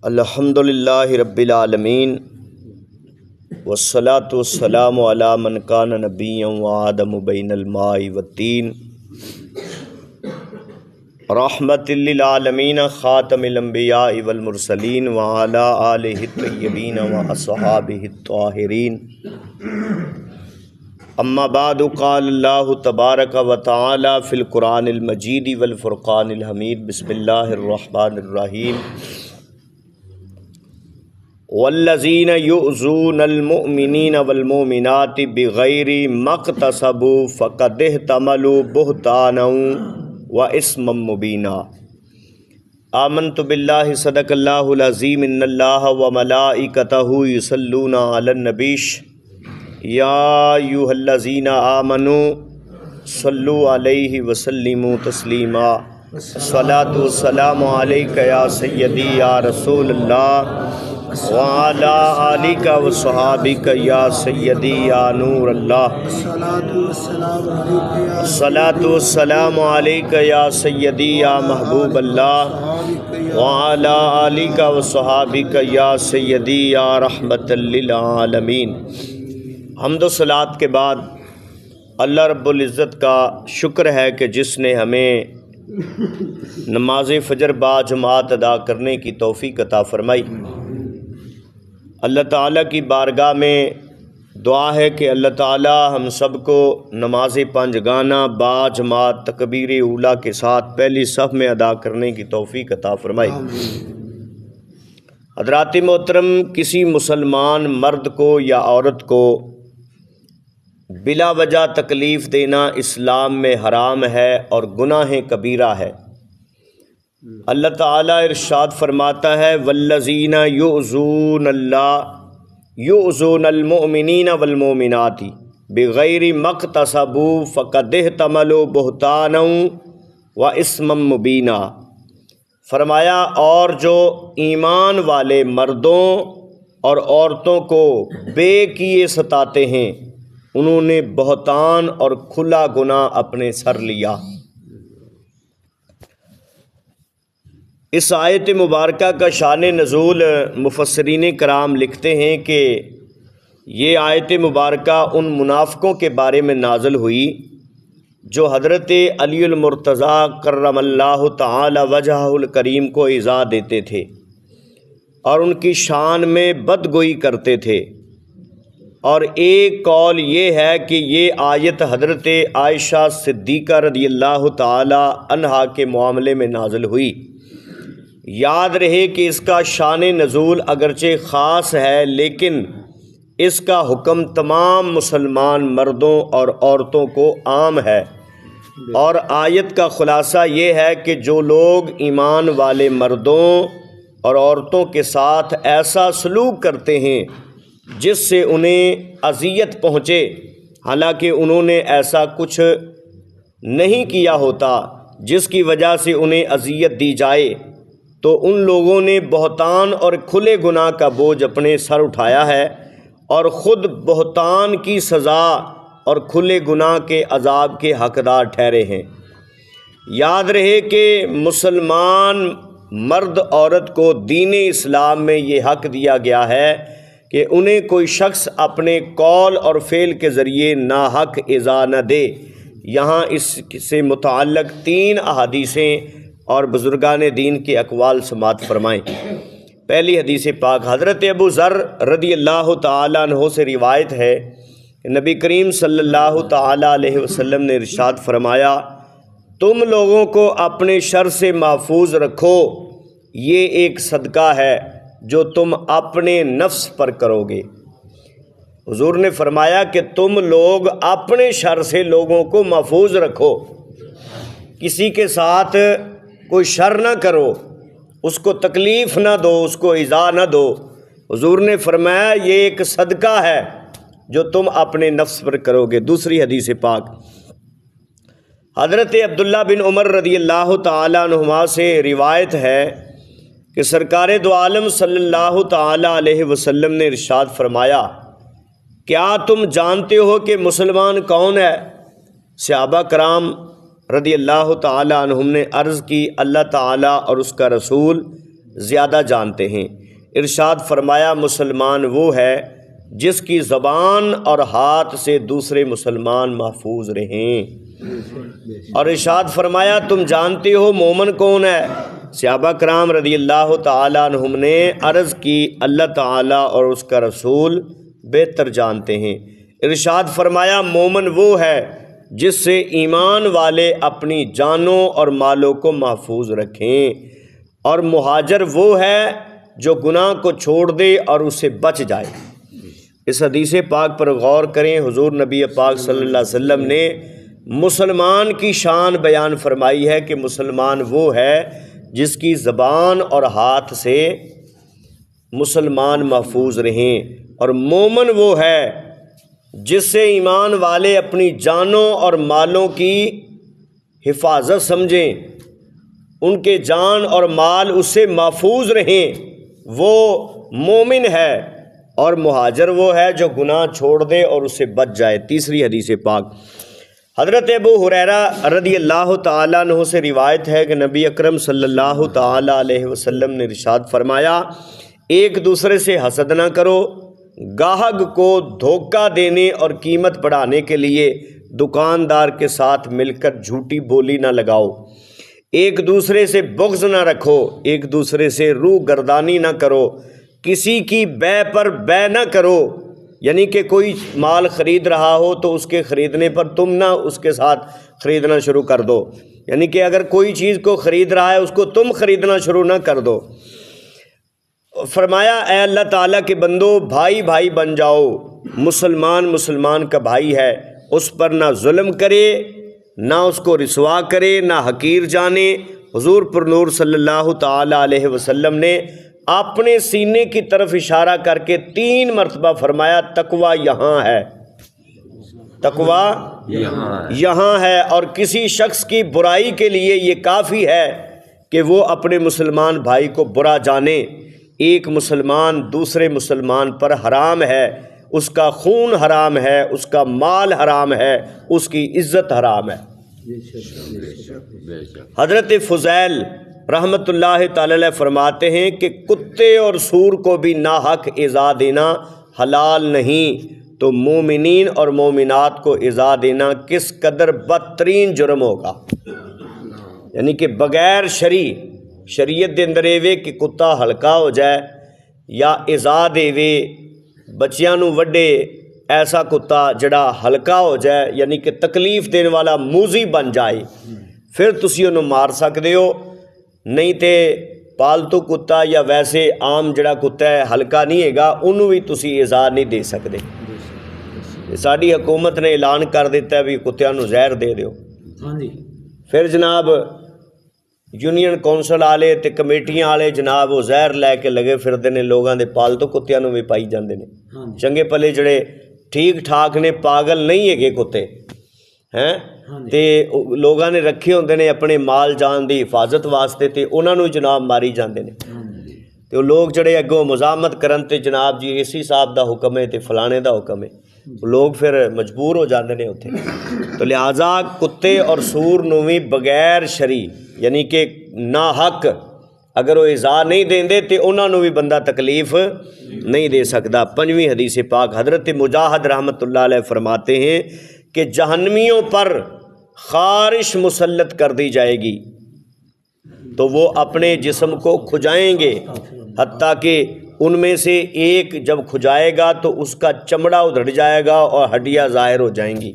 الحمدللہ رب العالمین والصلاة والسلام علی من کان نبیا وآدم بین الماء والطین رحمۃ للعالمین خاتم الانبیاء والمرسلین وعلی آلہ الطیبین واصحابہ الطاہرین اما بعد قال اللہ تبارک و تعالی فی القرآن المجید والفرقان الحمید بسم اللہ الرحمن الرحیم والذین یؤذون المؤمنین والمؤمنات بغیر ما اکتسبوا فقد احتملوا بہتانا واثما مبینا آمنت باللہ صدق اللہ العظیم ان اللہ وملائکتہ یصلون علی النبی یا ایھا الذین آمنوا صلوا علیہ وسلموا تسلیما الصلاۃ والسلام علیک یا سیدی یا رسول اللہ وعلی آلک وصحابک یا سیدی یا نور اللہ الصلاۃ والسلام علیک یا سیدی یا محبوب اللہ وعلی آلک وصحابک یا سیدی یا رحمۃ للعالمین۔ حمد و صلوات کے بعد اللہ رب العزت کا شکر ہے کہ جس نے ہمیں نماز فجر با جماعت ادا کرنے کی توفیق عطا فرمائی۔ اللہ تعالیٰ کی بارگاہ میں دعا ہے کہ اللہ تعالیٰ ہم سب کو نماز پنجگانہ با جماعت تکبیر اولیٰ کے ساتھ پہلی صف میں ادا کرنے کی توفیق عطا فرمائی۔ حضرات محترم، کسی مسلمان مرد کو یا عورت کو بلا وجہ تکلیف دینا اسلام میں حرام ہے اور گناہ کبیرہ ہے۔ اللہ تعالیٰ ارشاد فرماتا ہے والذین یؤذون المؤمنین والمؤمنات بغیر ما اکتسبوا فقد احتملوا بہتانا واثما مبینا۔ فرمایا اور جو ایمان والے مردوں اور عورتوں کو بے کیے ستاتے ہیں انہوں نے بہتان اور کھلا گناہ اپنے سر لیا۔ اس آیت مبارکہ کا شان نزول مفسرین کرام لکھتے ہیں کہ یہ آیت مبارکہ ان منافقوں کے بارے میں نازل ہوئی جو حضرت علی المرتضیٰ کرم اللہ تعالی وجہہ الکریم کو ایذا دیتے تھے اور ان کی شان میں بدگوئی کرتے تھے۔ اور ایک قول یہ ہے کہ یہ آیت حضرت عائشہ صدیقہ رضی اللہ تعالی عنہا کے معاملے میں نازل ہوئی۔ یاد رہے کہ اس کا شان نزول اگرچہ خاص ہے لیکن اس کا حکم تمام مسلمان مردوں اور عورتوں کو عام ہے، اور آیت کا خلاصہ یہ ہے کہ جو لوگ ایمان والے مردوں اور عورتوں کے ساتھ ایسا سلوک کرتے ہیں جس سے انہیں اذیت پہنچے حالانکہ انہوں نے ایسا کچھ نہیں کیا ہوتا جس کی وجہ سے انہیں اذیت دی جائے، تو ان لوگوں نے بہتان اور کھلے گناہ کا بوجھ اپنے سر اٹھایا ہے اور خود بہتان کی سزا اور کھلے گناہ کے عذاب کے حقدار ٹھہرے ہیں۔ یاد رہے کہ مسلمان مرد عورت کو دین اسلام میں یہ حق دیا گیا ہے کہ انہیں کوئی شخص اپنے قول اور فعل کے ذریعے ناحق ایذا نہ دے۔ یہاں اس سے متعلق 3 احادیثیں اور بزرگان دین کے اقوال سماعت فرمائیں۔ پہلی حدیث پاک حضرت ابو ذر رضی اللہ تعالیٰ عنہ سے روایت ہے کہ نبی کریم صلی اللہ تعالیٰ علیہ وسلم نے ارشاد فرمایا تم لوگوں کو اپنے شر سے محفوظ رکھو، یہ ایک صدقہ ہے جو تم اپنے نفس پر کرو گے۔ حضور نے فرمایا کہ تم لوگ اپنے شر سے لوگوں کو محفوظ رکھو، کسی کے ساتھ کوئی شر نہ کرو، اس کو تکلیف نہ دو، اس کو ایذا نہ دو۔ حضور نے فرمایا یہ ایک صدقہ ہے جو تم اپنے نفس پر کرو گے۔ دوسری حدیث پاک حضرت عبداللہ بن عمر رضی اللہ تعالیٰ عنہما سے روایت ہے کہ سرکار دو عالم صلی اللہ تعالیٰ علیہ وسلم نے ارشاد فرمایا کیا تم جانتے ہو کہ مسلمان کون ہے؟ صحابہ کرام رضی اللہ تعالیٰ عنہم نے عرض کی اللہ تعالیٰ اور اس کا رسول زیادہ جانتے ہیں۔ ارشاد فرمایا مسلمان وہ ہے جس کی زبان اور ہاتھ سے دوسرے مسلمان محفوظ رہیں۔ اور ارشاد فرمایا تم جانتے ہو مومن کون ہے؟ صحابہ کرام رضی اللہ تعالیٰ عنہم نے عرض کی اللہ تعالیٰ اور اس کا رسول بہتر جانتے ہیں۔ ارشاد فرمایا مومن وہ ہے جس سے ایمان والے اپنی جانوں اور مالوں کو محفوظ رکھیں، اور مہاجر وہ ہے جو گناہ کو چھوڑ دے اور اسے بچ جائے۔ اس حدیث پاک پر غور کریں۔ حضور نبی پاک صلی اللہ علیہ وسلم نے مسلمان کی شان بیان فرمائی ہے کہ مسلمان وہ ہے جس کی زبان اور ہاتھ سے مسلمان محفوظ رہیں، اور مومن وہ ہے جس سے ایمان والے اپنی جانوں اور مالوں کی حفاظت سمجھیں، ان کے جان اور مال اس سے محفوظ رہیں، وہ مومن ہے۔ اور مہاجر وہ ہے جو گناہ چھوڑ دے اور اسے بچ جائے۔ تیسری حدیث پاک حضرت ابو ہریرہ رضی اللہ تعالیٰ عنہ سے روایت ہے کہ نبی اکرم صلی اللہ تعالیٰ علیہ وسلم نے ارشاد فرمایا ایک دوسرے سے حسد نہ کرو، گاہک کو دھوکہ دینے اور قیمت بڑھانے کے لیے دکاندار کے ساتھ مل کر جھوٹی بولی نہ لگاؤ، ایک دوسرے سے بغض نہ رکھو، ایک دوسرے سے روح گردانی نہ کرو، کسی کی بے پر بے نہ کرو، یعنی کہ کوئی مال خرید رہا ہو تو اس کے خریدنے پر تم نہ اس کے ساتھ خریدنا شروع کر دو، یعنی کہ اگر کوئی چیز کو خرید رہا ہے اس کو تم خریدنا شروع نہ کر دو۔ فرمایا اے اللہ تعالیٰ کے بندو بھائی بھائی بن جاؤ، مسلمان مسلمان کا بھائی ہے، اس پر نہ ظلم کرے، نہ اس کو رسوا کرے، نہ حقیر جانے۔ حضور پر نور صلی اللہ تعالیٰ علیہ وسلم نے اپنے سینے کی طرف اشارہ کر کے 3 مرتبہ فرمایا تقویٰ یہاں ہے، تقویٰ یہاں ہے، اور کسی شخص کی برائی کے لیے یہ کافی ہے کہ وہ اپنے مسلمان بھائی کو برا جانے۔ ایک مسلمان دوسرے مسلمان پر حرام ہے، اس کا خون حرام ہے، اس کا مال حرام ہے، اس کی عزت حرام ہے۔ حضرت فضیل رحمۃ اللہ تعالی علیہ فرماتے ہیں کہ کتے اور سور کو بھی ناحق ایذا دینا حلال نہیں، تو مومنین اور مومنات کو ایذا دینا کس قدر بدترین جرم ہوگا۔ یعنی کہ بغیر شریعت دے اندر اے کہ کتا ہلکا ہو جائے یا ایذا دے بچیاں نو وڈے ایسا کتا جڑا ہلکا ہو جائے، یعنی کہ تکلیف دینے والا موذی بن جائے، پھر تسی انہوں مار سکتے ہو، نہیں تے پالتو کتا یا ویسے عام جڑا کتا ہے ہلکا نہیں ہے گا انہوں بھی تسی ایذا نہیں دے سکتے۔ ساری حکومت نے اعلان کر دیتا ہے بھی کتیاں نو زہر دے دیو، پھر جناب یونین کونسل والے تے کمیٹیاں والے جناب وہ زہر لے کے لگے پھردے نے لوگاں دے پالتو کتیاں نو بھی پائی جاندے نے۔ چنگے پلے جڑے ٹھیک ٹھاک نے پاگل نہیں ہے کہ کتے ہیں تے لوگاں نے رکھے ہوندے نے اپنے مال جان دی حفاظت واسطے، تے انہاں نو جناب ماری جاندے نے، تے وہ لوگ جڑے اگوں مزاحمت کرن تے جناب جی اسی صاحب دا حکم ہے تے فلانے دا حکم ہے، لوگ پھر مجبور ہو جاندے نے اتھے۔ تو لہٰذا کتے اور سور نو بھی بغیر شرع یعنی کہ ناحق اگر وہ ایذا نہیں دیندے تے انہاں نو بھی بندہ تکلیف نہیں دے سکتا۔ 5ویں حدیث پاک حضرت مجاہد رحمۃ اللہ علیہ فرماتے ہیں کہ جہنمیوں پر خارش مسلط کر دی جائے گی تو وہ اپنے جسم کو کھجائیں گے، حتیٰ کہ ان میں سے ایک جب کھجائے گا تو اس کا چمڑا ادھڑ جائے گا اور ہڈیاں ظاہر ہو جائیں گی،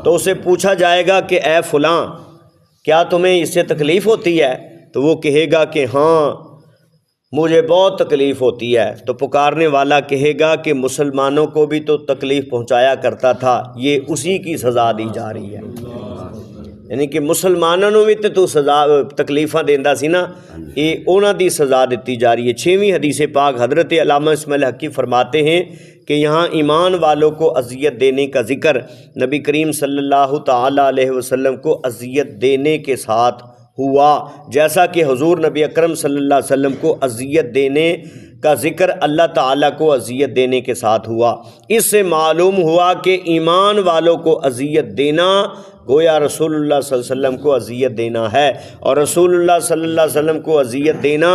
تو اسے پوچھا جائے گا کہ اے فلاں کیا تمہیں اس سے تکلیف ہوتی ہے؟ تو وہ کہے گا کہ ہاں مجھے بہت تکلیف ہوتی ہے، تو پکارنے والا کہے گا کہ مسلمانوں کو بھی تو تکلیف پہنچایا کرتا تھا، یہ اسی کی سزا دی جا رہی ہے، یعنی کہ مسلمانوں بھی تو سزا تکلیفاں دیندا سی نا، یہ انہاں دی سزا دیتی جا رہی ہے۔ 6ویں حدیث پاک حضرت علامہ اسماعیل حقی فرماتے ہیں کہ یہاں ایمان والوں کو اذیت دینے کا ذکر نبی کریم صلی اللہ تعالیٰ علیہ وسلم کو اذیت دینے کے ساتھ ہوا، جیسا کہ حضور نبی اکرم صلی اللہ علیہ وسلم کو اذیت دینے کا ذکر اللہ تعالیٰ کو اذیت دینے کے ساتھ ہوا۔ اس سے معلوم ہوا کہ ایمان والوں کو اذیت دینا گویا رسول اللہ صلی اللہ علیہ وسلم کو اذیت دینا ہے، اور رسول اللہ صلی اللہ علیہ وسلم کو اذیت دینا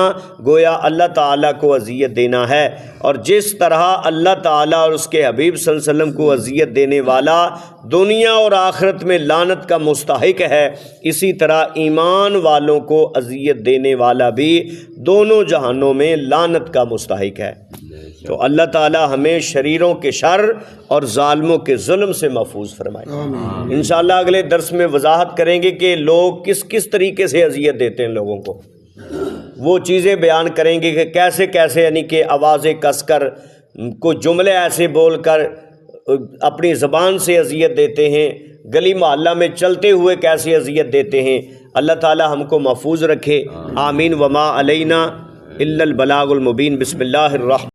گویا اللہ تعالیٰ کو اذیت دینا ہے۔ اور جس طرح اللہ تعالیٰ اور اس کے حبیب صلی اللہ علیہ وسلم کو اذیت دینے والا دنیا اور آخرت میں لعنت کا مستحق ہے، اسی طرح ایمان والوں کو اذیت دینے والا بھی دونوں جہانوں میں لعنت کا مستحق ہے۔ تو اللہ تعالیٰ ہمیں شریروں کے شر اور ظالموں کے ظلم سے محفوظ فرمائے۔ انشاءاللہ اگلے درس میں وضاحت کریں گے کہ لوگ کس کس طریقے سے اذیت دیتے ہیں لوگوں کو، وہ چیزیں بیان کریں گے کہ کیسے کیسے یعنی کہ آوازیں کس کر، کوئی جملے ایسے بول کر اپنی زبان سے اذیت دیتے ہیں، گلی محلہ میں چلتے ہوئے کیسے اذیت دیتے ہیں۔ اللہ تعالیٰ ہم کو محفوظ رکھے، آمین۔ وما علینا الا البلاغ المبین۔ بسم اللہ الرحمن